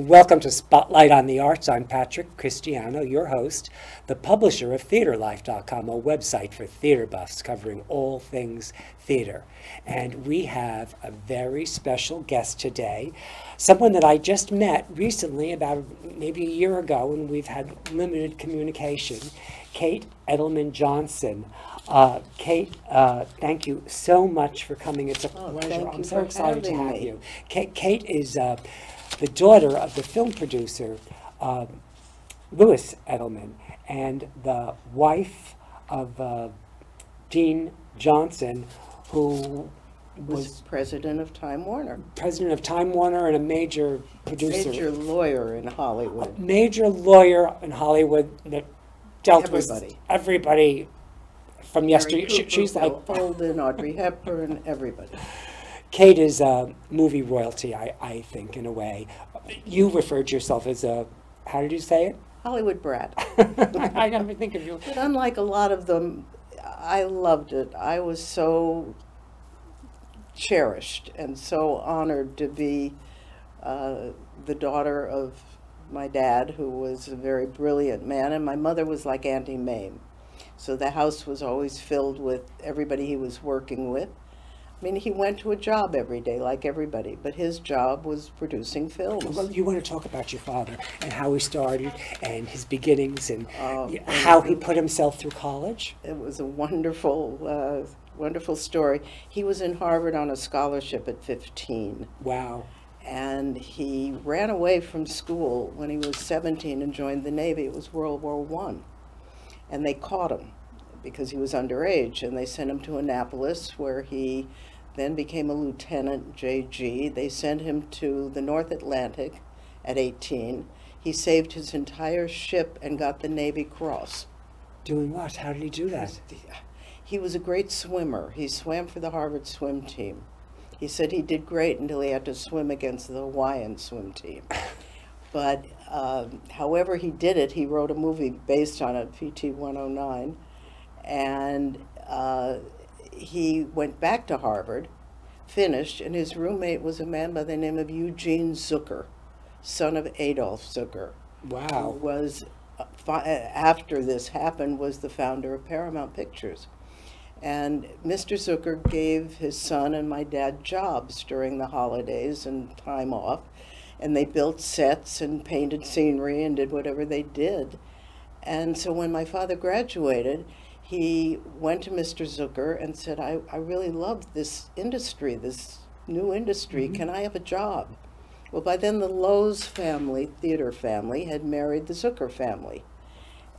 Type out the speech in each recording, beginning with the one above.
Welcome to Spotlight on the Arts. I'm Patrick Christiano, your host, the publisher of TheaterLife.com, a website for theater buffs covering all things theater. And we have a very special guest today, someone that I just met recently, about maybe a year ago, and we've had limited communication, Kate Edelman Johnson. Kate, thank you so much for coming. It's a pleasure. I'm so excited to have you. Kate is the daughter of the film producer, Louis Edelman, and the wife of Dean Johnson, who was president of Time Warner. President of Time Warner and a major producer. Major lawyer in Hollywood. A major lawyer in Hollywood that dealt everybody. With everybody from yesterday. She's like Holden, Audrey Hepburn, everybody. Kate is movie royalty, I think, in a way. You referred to yourself as a, how did you say it? Hollywood brat. I never think of you. But unlike a lot of them, I loved it. I was so cherished and so honored to be the daughter of my dad, who was a very brilliant man, and my mother was like Auntie Mame. So the house was always filled with everybody he was working with. I mean, he went to a job every day like everybody, but his job was producing films. Well, you want to talk about your father and how he started and his beginnings and how he put himself through college? It was a wonderful, wonderful story. He was in Harvard on a scholarship at 15. Wow. And he ran away from school when he was 17 and joined the Navy. It was World War I. And they caught him because he was underage, and they sent him to Annapolis, where he then became a lieutenant, JG. They sent him to the North Atlantic at 18. He saved his entire ship and got the Navy Cross. Doing what? How did he do that? He was a great swimmer. He swam for the Harvard swim team. He said he did great until he had to swim against the Hawaiian swim team. But however he did it, he wrote a movie based on it, PT 109, and he went back to Harvard, finished, and his roommate was a man by the name of Eugene Zucker, son of Adolf Zucker. Wow. Who was, after this happened, was the founder of Paramount Pictures. And Mr. Zucker gave his son and my dad jobs during the holidays and time off, and they built sets and painted scenery and did whatever they did. And so when my father graduated, he went to Mr. Zucker and said, I really love this industry, this new industry. Mm-hmm. Can I have a job? Well, by then the Lowe's family, theater family, had married the Zucker family.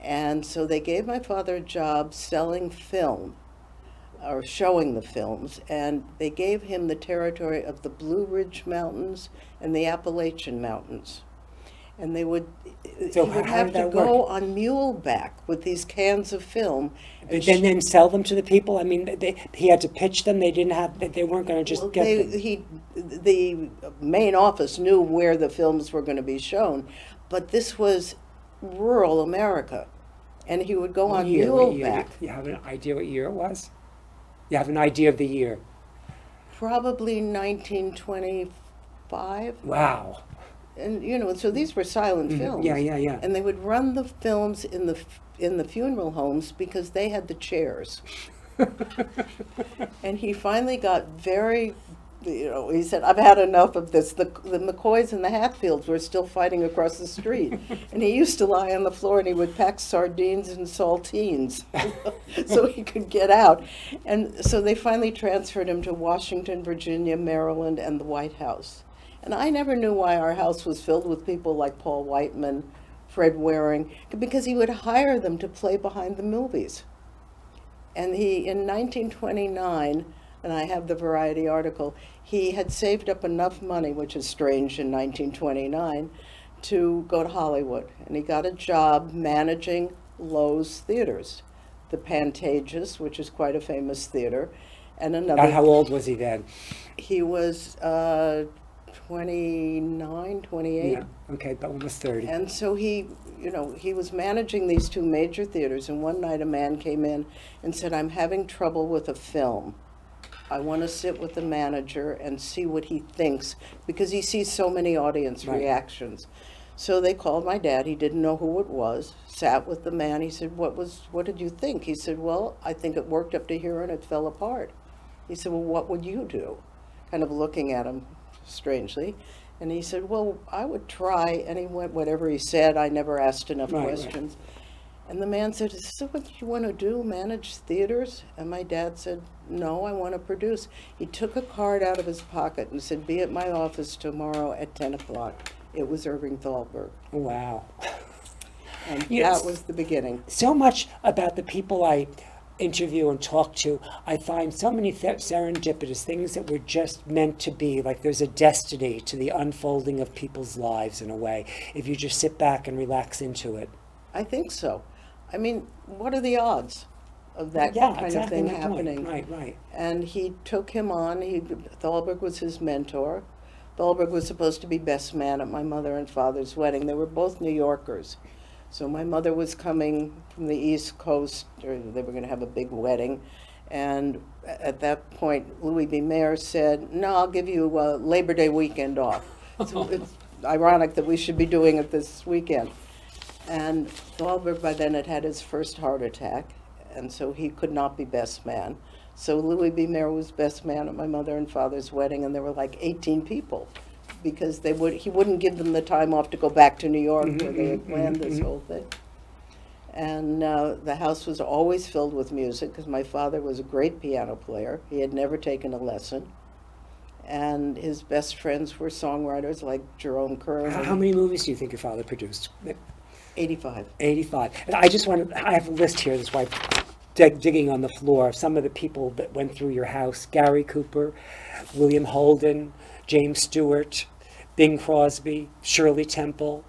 And so they gave my father a job selling film, or showing the films, and they gave him the territory of the Blue Ridge Mountains and the Appalachian Mountains. And he would have to go on muleback with these cans of film. And then sell them to the people? I mean, he had to pitch them? They weren't going to just get them? The main office knew where the films were going to be shown, but this was rural America. And he would go on muleback. You have an idea what year it was? You have an idea of the year? Probably 1925. Wow. And so these were silent films. Yeah. And they would run the films in the funeral homes because they had the chairs. And he finally got very, he said, I've had enough of this. The McCoys and the Hatfields were still fighting across the street. And he used to lie on the floor and he would pack sardines and saltines so he could get out. And so they finally transferred him to Washington, Virginia, Maryland, and the White House. And I never knew why our house was filled with people like Paul Whiteman, Fred Waring, because he would hire them to play behind the movies. And in 1929, and I have the Variety article, he had saved up enough money, which is strange in 1929, to go to Hollywood. And he got a job managing Lowe's theaters, the Pantages, which is quite a famous theater, and another. How old was he then? He was 29, 28. Yeah, okay, about almost 30. And so he was managing these two major theaters, and one night a man came in and said, I'm having trouble with a film. I want to sit with the manager and see what he thinks, because he sees so many audience Right. reactions. So they called my dad. He didn't know who it was. Sat with the man. He said, what did you think? He said, well, I think it worked up to here and it fell apart. He said, well, what would you do? Kind of looking at him strangely. And he said, well, I would try. And he went, whatever he said, I never asked enough Right, questions. And the man said, is this what you want to do, manage theaters? And my dad said, no, I want to produce. He took a card out of his pocket and said, be at my office tomorrow at 10 o'clock. It was Irving Thalberg. Wow. And Yes. that was the beginning. So much about the people I interview and talk to, I find so many serendipitous things that were just meant to be. Like there's a destiny to the unfolding of people's lives in a way, if you just sit back and relax into it. I think so. I mean, what are the odds of that Yeah, kind exactly of thing my point. happening? Right, right. And he took him on. Thalberg was his mentor. Thalberg was supposed to be best man at my mother and father's wedding. They were both New Yorkers. So my mother was coming from the East Coast, or they were going to have a big wedding. And at that point, Louis B. Mayer said, no, I'll give you Labor Day weekend off. So it's ironic that we should be doing it this weekend. And Thalberg by then had his first heart attack, and so he could not be best man. So Louis B. Mayer was best man at my mother and father's wedding, and there were like 18 people, because he wouldn't give them the time off to go back to New York where they had planned this whole thing. And the house was always filled with music, because my father was a great piano player. He had never taken a lesson. And his best friends were songwriters like Jerome Kern. How many movies do you think your father produced? 85. 85. And I have a list here, that's why I'm digging on the floor, some of the people that went through your house: Gary Cooper, William Holden, James Stewart, Bing Crosby, Shirley Temple,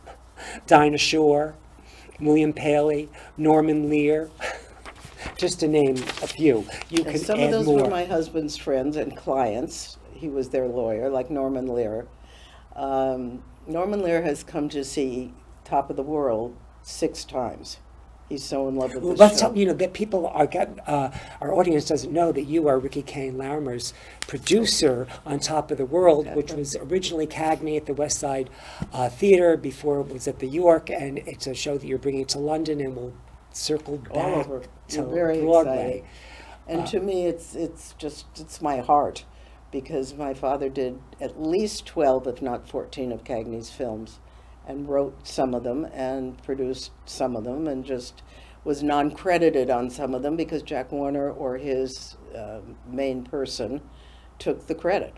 Dinah Shore, William Paley, Norman Lear, just to name a few. You And can some add of those more. were my husband's friends and clients. He was their lawyer, like Norman Lear. Norman Lear has come to see Top of the World 6 times. He's so in love with Well, the let's show. tell that people our audience doesn't know that you are Ricky Kane Larimer's producer on Top of the World, which was originally Cagney at the West Side Theater before it was at the York, and it's a show that you're bringing to London, and will circle All back over. to We're very Broadway. excited. And to me, it's my heart, because my father did at least 12, if not 14, of Cagney's films, and wrote some of them and produced some of them, and just was non-credited on some of them because Jack Warner or his main person took the credit.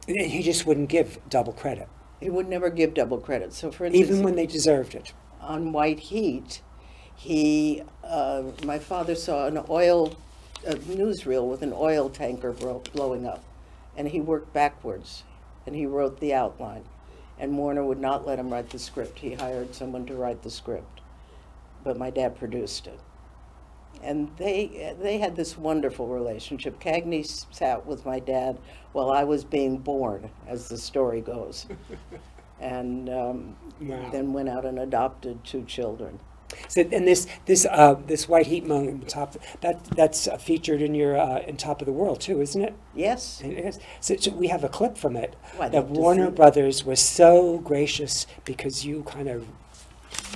And he just wouldn't give double credit, He would never give double credit. So for instance, even when they deserved it. on White Heat, my father saw a newsreel with an oil tanker blowing up, and he worked backwards, and he wrote the outline. And Warner would not let him write the script. He hired someone to write the script, but my dad produced it. And they had this wonderful relationship. Cagney sat with my dad while I was being born, as the story goes, and Wow. then went out and adopted 2 children. So, and this White Heat moment that's featured in your in Top of the World too, isn't it? Yes. It is. So we have a clip from it. Oh, I'd That love to Warner see it. Brothers was so gracious because you kind of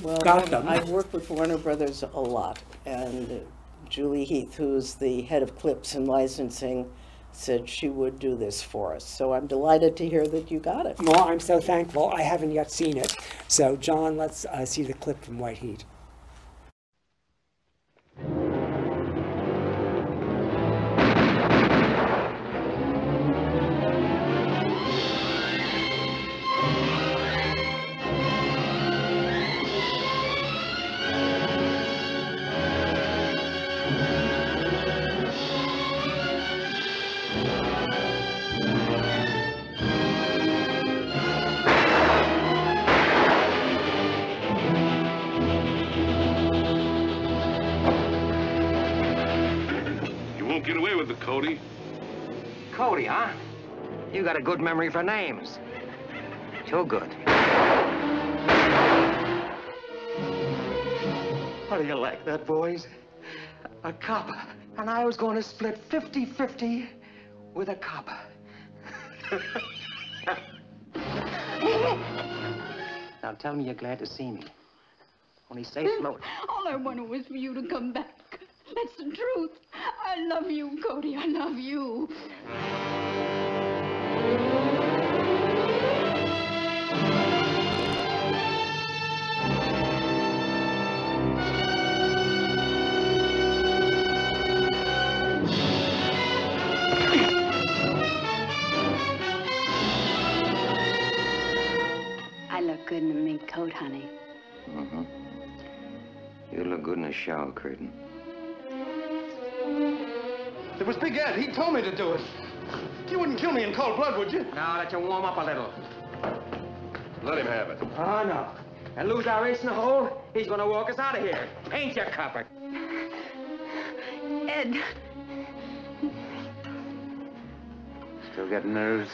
Well, got them. I've worked with Warner Brothers a lot, and Julie Heath, who's the head of clips and licensing, said she would do this for us. So I'm delighted to hear that you got it. Well, I'm so thankful. I haven't yet seen it. So John, let's see the clip from White Heat. You won't get away with it, Cody. Cody, huh? You got a good memory for names. Too good. How do you like that, boys? A copper. And I was going to split 50-50 with a copper. Now tell me you're glad to see me. Only say slow. All I wanted was for you to come back. That's the truth. I love you, Cody. I love you. I look good in a mink coat, honey. Mm-hmm. You look good in a shower curtain. It was Big Ed. He told me to do it. You wouldn't kill me in cold blood, would you? Now let you warm up a little. Let him have it. Oh, no. And lose our ace in the hole, he's gonna walk us out of here. Ain't you, copper? Ed. Still got nerves?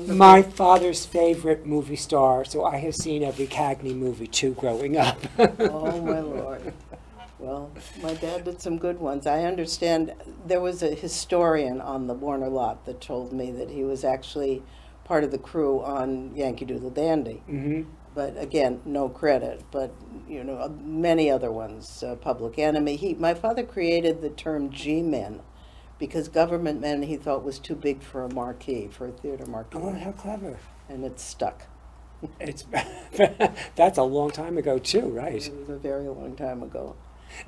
My father's favorite movie star, so I have seen every Cagney movie too growing up. Oh, my Lord. Well, my dad did some good ones. I understand there was a historian on the Warner lot that told me that he was actually part of the crew on Yankee Doodle Dandy. Mm-hmm. But again, no credit. But, you know, many other ones, Public Enemy. My father created the term G-men because government men he thought was too big for a marquee, for a theater marquee. Oh, how clever. And it stuck. It's that's a long time ago too, right? It was a very long time ago.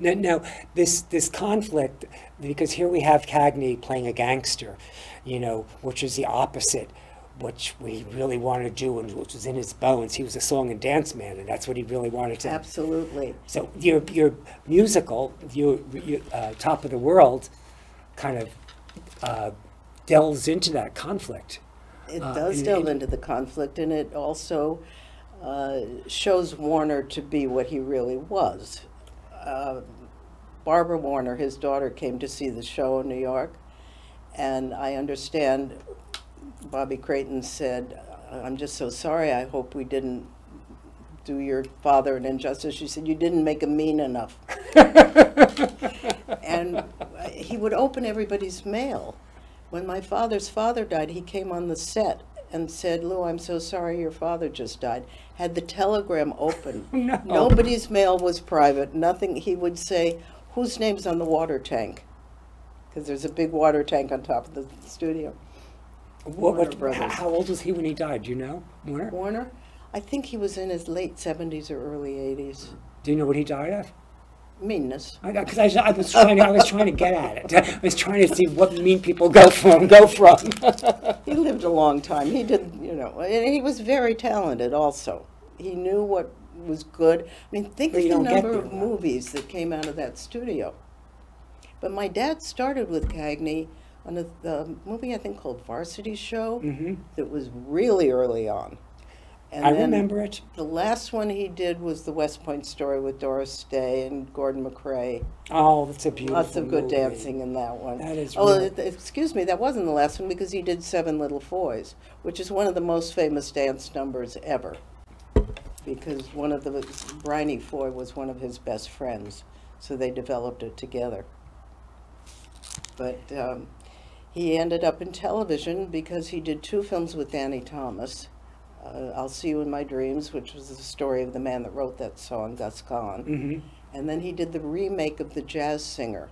Now, this conflict, because here we have Cagney playing a gangster, you know, which is the opposite, which we really wanted to do, and which was in his bones. He was a song and dance man, and that's what he really wanted to. Absolutely. So your musical, your Top of the World, kind of delves into that conflict. It does delve into the conflict, and it also shows Warner to be what he really was. Barbara Warner, his daughter, came to see the show in New York, and I understand Bobby Creighton said, "I'm just so sorry, I hope we didn't do your father an injustice." She said, "You didn't make him mean enough." And he would open everybody's mail. When my father's father died, he came on the set and said, "Lou, I'm so sorry your father just died." Had the telegram open. No. Nobody's mail was private, nothing. He would say, "Whose name's on the water tank?" Because there's a big water tank on top of the studio. How old was he when he died? Do you know, Warner? Warner? I think he was in his late 70s or early 80s. Do you know what he died of? Meanness. Because I was trying to get at it. I was trying to see what mean people go from. He lived a long time. He did, you know, and he was very talented also. He knew what was good. I mean, think of the number of movies that came out of that studio. But my dad started with Cagney on a movie I think called Varsity Show that was really early on. And I remember it. The last one he did was the West Point Story with Doris Day and Gordon McRae. Oh, that's a beautiful Lots of good movie. dancing in that one. That is excuse me, that wasn't the last one because he did Seven Little Foys, which is one of the most famous dance numbers ever. Because one of the, Bryony Foy was one of his best friends, so they developed it together. But he ended up in television because he did 2 films with Danny Thomas. I'll See You in My Dreams, which was the story of the man that wrote that song, Gus Kahn. And then he did the remake of The Jazz Singer.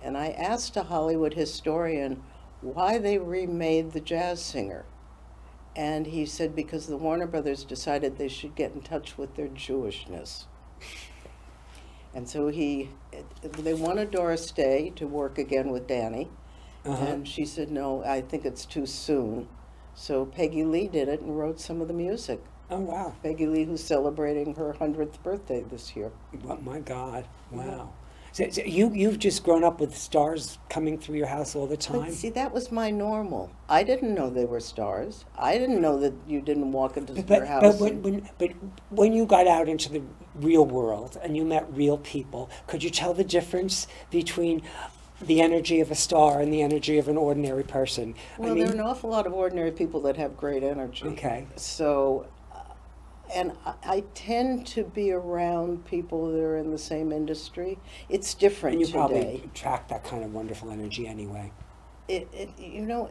And I asked a Hollywood historian why they remade The Jazz Singer. And he said because the Warner Brothers decided they should get in touch with their Jewishness. And so they wanted Doris Day to work again with Danny. And she said, "No, I think it's too soon." So Peggy Lee did it and wrote some of the music. Oh, wow. Peggy Lee, who's celebrating her 100th birthday this year. Oh, my God. Wow. So you've just grown up with stars coming through your house all the But time? see, that was my normal. I didn't know they were stars. I didn't know that you didn't walk into your But house. when you got out into the real world and you met real people, could you tell the difference between the energy of a star and the energy of an ordinary person? Well, there are an awful lot of ordinary people that have great energy. Okay. So, and I tend to be around people that are in the same industry. It's different And you today. probably attract that kind of wonderful energy anyway. You know,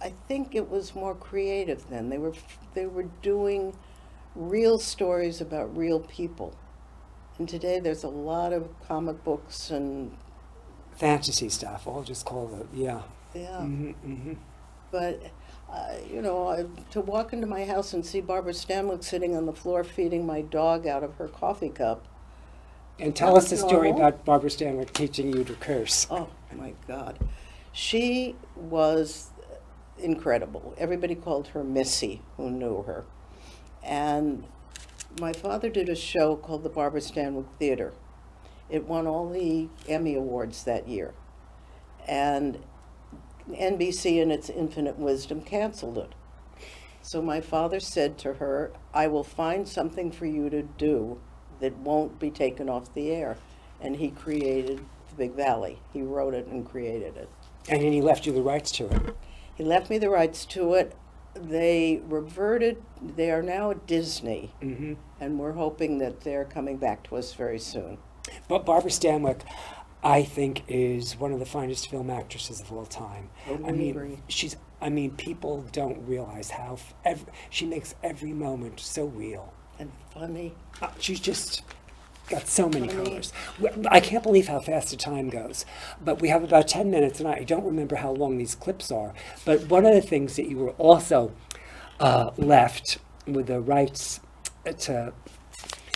I think it was more creative then. They were doing real stories about real people. And today there's a lot of comic books and Fantasy stuff, I'll just call it, yeah. yeah. Mm-hmm. But you know, to walk into my house and see Barbara Stanwyck sitting on the floor feeding my dog out of her coffee cup. And tell us the story normal. about Barbara Stanwyck teaching you to curse. Oh my God. She was incredible. Everybody called her Missy who knew her. And my father did a show called the Barbara Stanwyck Theater. It won all the Emmy Awards that year. And NBC, in its infinite wisdom, canceled it. So my father said to her, I will find something for you to do that won't be taken off the air. And he created The Big Valley. He wrote it and created it. And then he left you the rights to it. He left me the rights to it. They reverted. They are now at Disney. Mm-hmm. And we're hoping that they're coming back to us very soon. But Barbara Stanwyck, I think, is one of the finest film actresses of all time. Totally agree. People don't realize how she makes every moment so real. And funny. She's just got so many Funny. colors. I can't believe how fast the time goes. But we have about 10 minutes, and I don't remember how long these clips are. But one of the things that you were also left with the rights to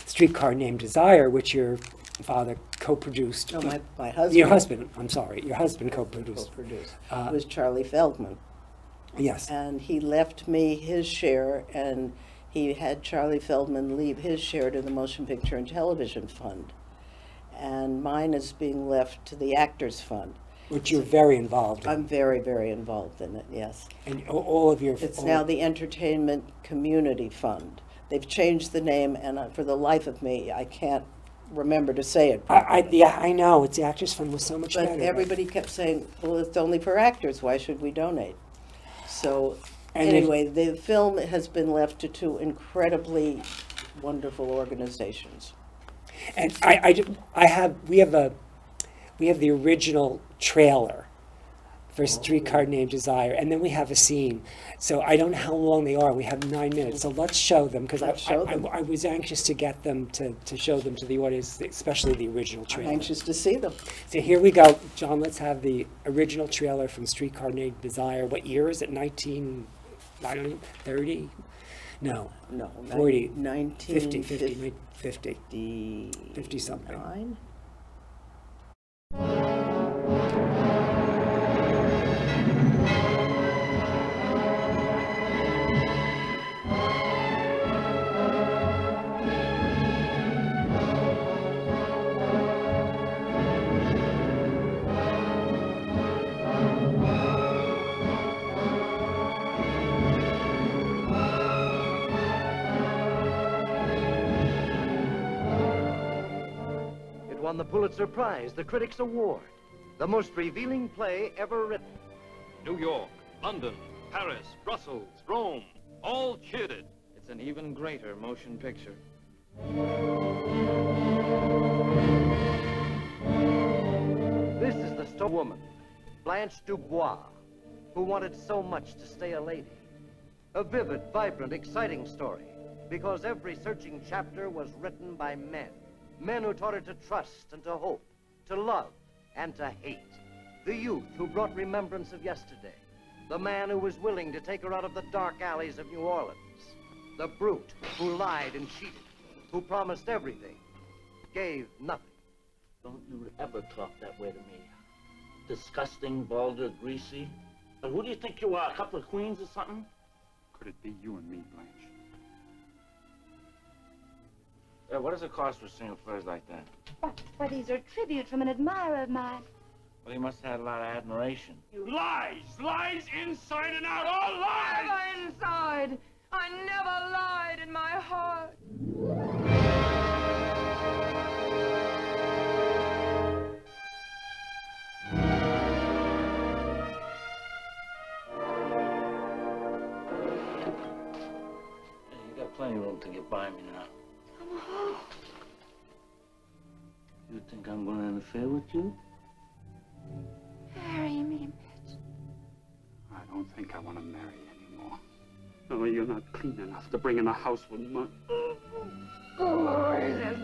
Streetcar Named Desire, which your father co-produced. No, my husband. Your husband, I'm sorry, your husband co-produced. It was Charlie Feldman. Yes. And he left me his share, and he had Charlie Feldman leave his share to the Motion Picture and Television Fund. And mine is being left to the Actors Fund. Which you're very involved in. I'm very, very involved in it, yes. And all of your... It's now the Entertainment Community Fund. They've changed the name, and for the life of me, I can't remember to say it properly. I know, it's the Actors Fund was so much But better. everybody kept saying, well, it's only for actors, why should we donate? So And anyway, the film has been left to two incredibly wonderful organizations. And we have the original trailer for Streetcar Named Desire, and then we have a scene. So I don't know how long they are. We have 9 minutes. So let's show them, because I was anxious to get them to show them to the audience, especially the original I'm trailer. anxious to see them. So here we go. John, let's have the original trailer from Streetcar Named Desire. What year is it? 30? No. No, 40. 1950. 50 something. Won the Pulitzer Prize, the Critics' Award, the most revealing play ever written. New York, London, Paris, Brussels, Rome, all cheered it. It's an even greater motion picture. This is the story of a woman, Blanche Dubois, who wanted so much to stay a lady. A vivid, vibrant, exciting story, because every searching chapter was written by men. Men who taught her to trust and to hope, to love and to hate. The youth who brought remembrance of yesterday. The man who was willing to take her out of the dark alleys of New Orleans. The brute who lied and cheated, who promised everything, gave nothing. Don't you ever talk that way to me. Disgusting, vulgar, greasy. And who do you think you are, a couple of queens or something? Could it be you and me, Blanche? what does it cost for seeing furs like that? But these are tribute from an admirer of mine. Well, he must have had a lot of admiration. Lies! Lies inside and out! All lies! Never inside. I never lied in my heart. You got plenty of room to get by me now. You think I'm going to interfere with you? Marry me, Mitch. I don't think I want to marry anymore. No, you're not clean enough to bring in a house with mud. Oh, is it?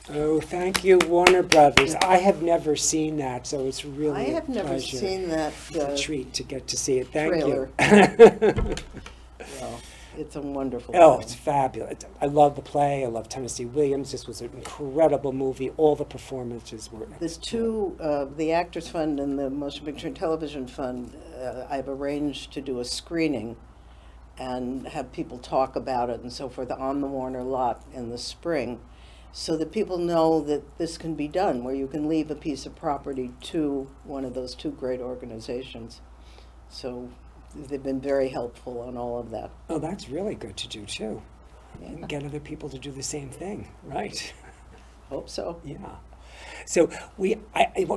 Oh, thank you, Warner Brothers. I have never seen that, so it's really I have a never pleasure, seen that a treat to get to see it. Thank trailer. you. Well, it's a wonderful Oh, film. it's fabulous. I love the play. I love Tennessee Williams. This was an incredible movie. All the performances were The two, the Actors Fund and the Motion Picture and Television Fund, I've arranged to do a screening and have people talk about it and so forth on the Warner lot in the spring, so that people know that this can be done, where you can leave a piece of property to one of those two great organizations. So they've been very helpful on all of that. Oh, that's really good to do, too. Yeah. And get other people to do the same thing, right? Hope so. Yeah. So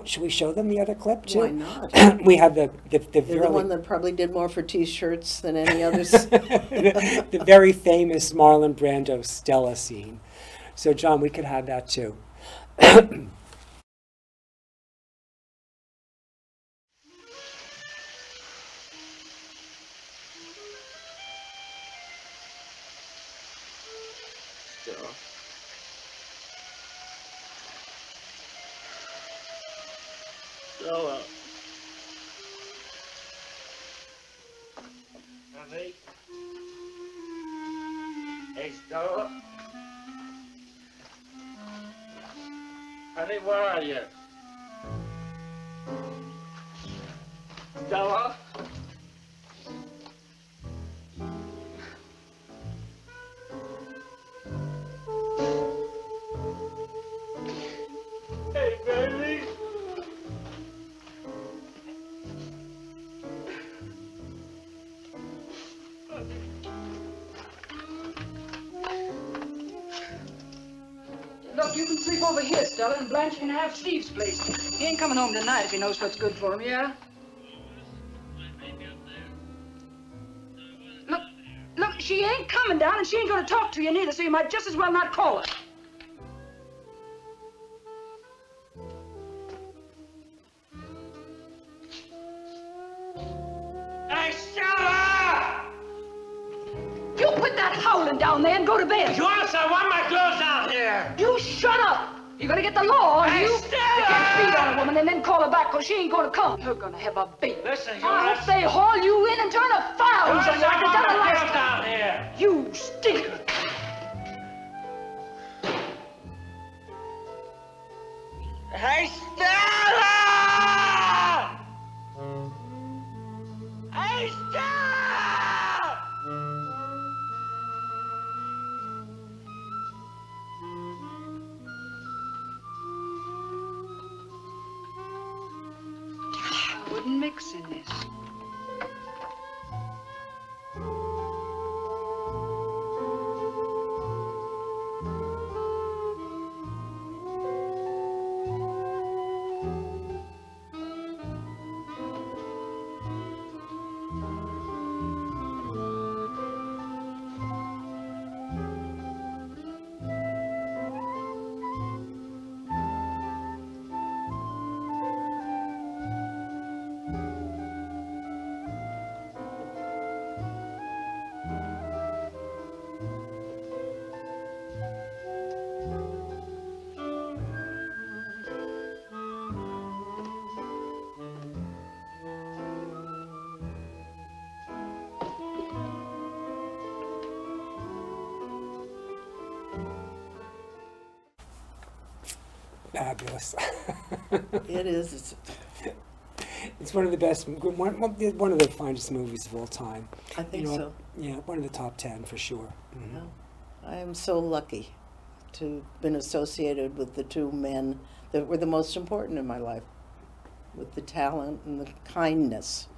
should we show them the other clip, too? Why not? We have the They're really, the one that probably did more for T-shirts than any others. the very famous Marlon Brando Stella scene. So, John, we could have that, too. Stella. Stella. Honey. Hey, Stella. Honey, where are you? Stella? Hey, baby. Look, you can sleep over here, Stella, and Blanche can have Steve's place. He ain't coming home tonight if he knows what's good for him, yeah? Look, she ain't coming down, and she ain't gonna talk to you neither, so you might just as well not call her. Hey, Stella! You put that howling down there and go to bed. Joyce, I want my clothes down here! You shut up! You're gonna get the law on Hey, you. Stella! You can't beat on a woman and then call her back, 'cause she ain't gonna come. You're gonna have a baby. Listen, I Joyce. hope they haul you in and turn a file Joyce, on you like I they want done the my last clothes time. down here! You stinker! Hey, Stella! Hey, Stella! I wouldn't mix in this. fabulous. It is. It's one of the best, one of the finest movies of all time. I think so. Yeah, one of the top 10 for sure. Mm-hmm. Yeah. I am so lucky to have been associated with the two men that were the most important in my life, with the talent and the kindness.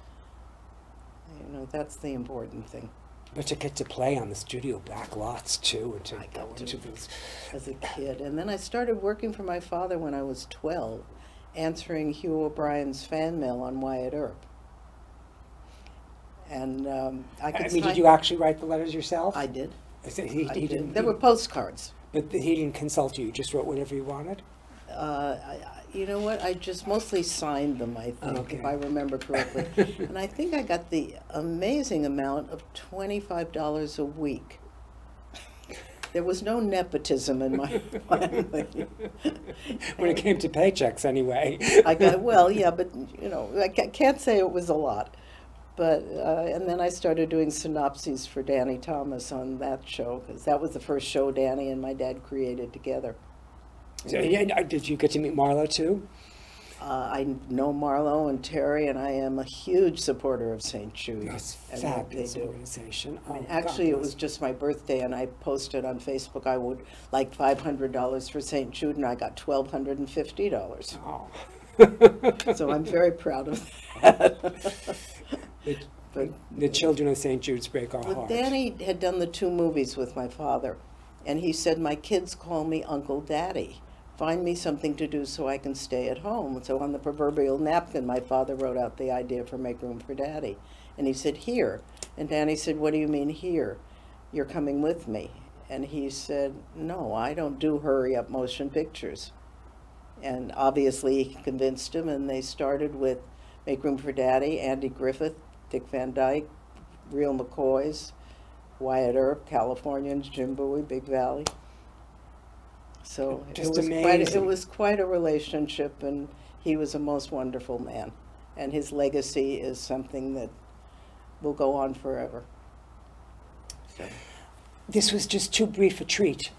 You know, that's the important thing. But to get to play on the studio back lots too, and to I go got into to those. as a kid. And then I started working for my father when I was 12, answering Hugh O'Brien's fan mail on Wyatt Earp. And did you actually write the letters yourself? I did. He I did. didn't. There were postcards. But he didn't consult you. You just wrote whatever you wanted. You know what? I just mostly signed them, I think, Okay. if I remember correctly. And I think I got the amazing amount of $25 a week. There was no nepotism in my family. When it came to paychecks, anyway. I got, well, yeah, but, you know, I can't say it was a lot. But, and then I started doing synopses for Danny Thomas on that show, because that was the first show Danny and my dad created together. So, yeah, did you get to meet Marlo too? I know Marlo and Terry, and I am a huge supporter of St. Jude. It's a and what fabulous they do. organization. I mean, Oh, actually, God it was just my birthday, and I posted on Facebook I would like $500 for St. Jude, and I got $1,250. Oh. So I'm very proud of that. The children of St. Jude's break our Well, hearts. Danny had done the 2 movies with my father, and he said, my kids call me Uncle Daddy. Find me something to do so I can stay at home. So on the proverbial napkin, my father wrote out the idea for Make Room for Daddy. And he said, here. And Danny said, what do you mean here? You're coming with me. And he said, no, I don't do hurry-up motion pictures. And obviously he convinced him, and they started with Make Room for Daddy, Andy Griffith, Dick Van Dyke, Real McCoys, Wyatt Earp, Californians, Jim Bowie, Big Valley. So Just it was quite a relationship, and he was a most wonderful man. And his legacy is something that will go on forever. So. This was just too brief a treat.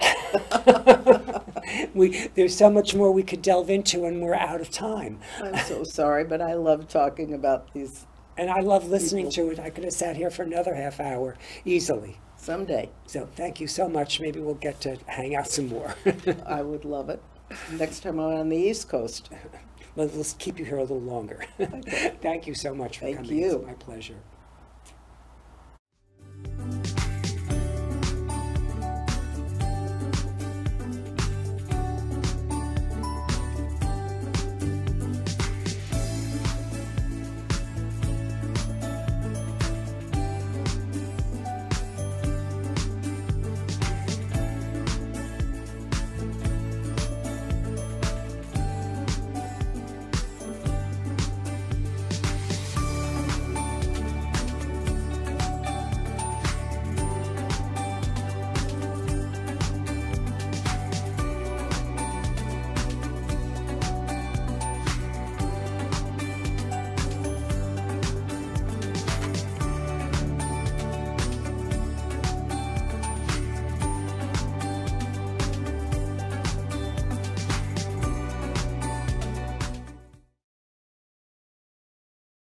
There's so much more we could delve into, and we're out of time. I'm so sorry, but I love talking about these. And I love listening to it. I could have sat here for another half hour easily. Someday. So thank you so much. Maybe we'll get to hang out some more. I would love it. Next time I'm on the East Coast. Let's keep you here a little longer. Okay. Thank you so much for Thank coming. you. It's my pleasure.